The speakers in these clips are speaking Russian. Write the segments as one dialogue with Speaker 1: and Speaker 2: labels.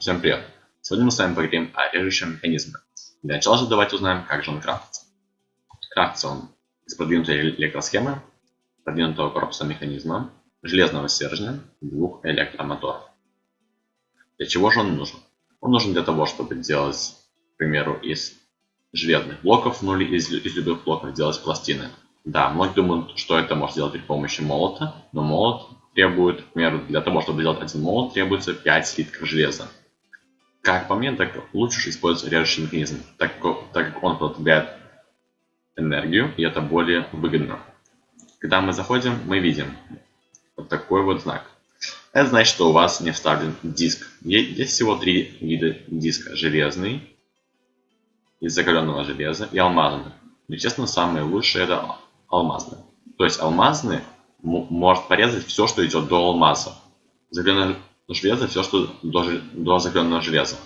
Speaker 1: Всем привет! Сегодня мы с вами поговорим о режущем механизме. Для начала же давайте узнаем, как же он крафтится. Крафтится он из продвинутой электросхемы, продвинутого корпуса механизма, железного стержня и двух электромоторов. Для чего же он нужен? Он нужен для того, чтобы делать, к примеру, из железных блоков, ну или из любых блоков делать пластины. Да, многие думают, что это можно сделать при помощи молота, но молот требует, к примеру, для того, чтобы сделать один молот, требуется 5 слитков железа. Как по мне, так лучше использовать режущий механизм, так как он потребляет энергию, и это более выгодно. Когда мы заходим, мы видим вот такой вот знак. Это значит, что у вас не вставлен диск. Есть всего 3 вида диска: железный, из закаленного железа и алмазный. Но, естественно, самые лучшие это алмазный. То есть алмазный может порезать все, что идет до алмаза. Закаленное железо все, что до закаленного железа.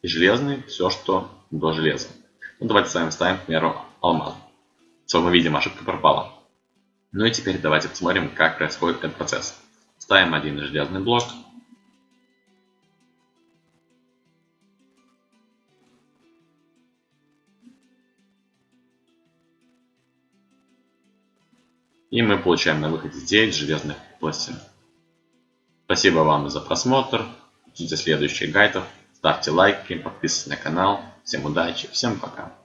Speaker 1: И железный все, что до железа. Ну, давайте с вами ставим, к примеру, алмаз. Все, мы видим, ошибка пропала. Ну и теперь давайте посмотрим, как происходит этот процесс. Ставим один железный блок. И мы получаем на выходе 9 железных пластин. Спасибо вам за просмотр. Ждите следующих гайдов. Ставьте лайки, подписывайтесь на канал. Всем удачи, всем пока.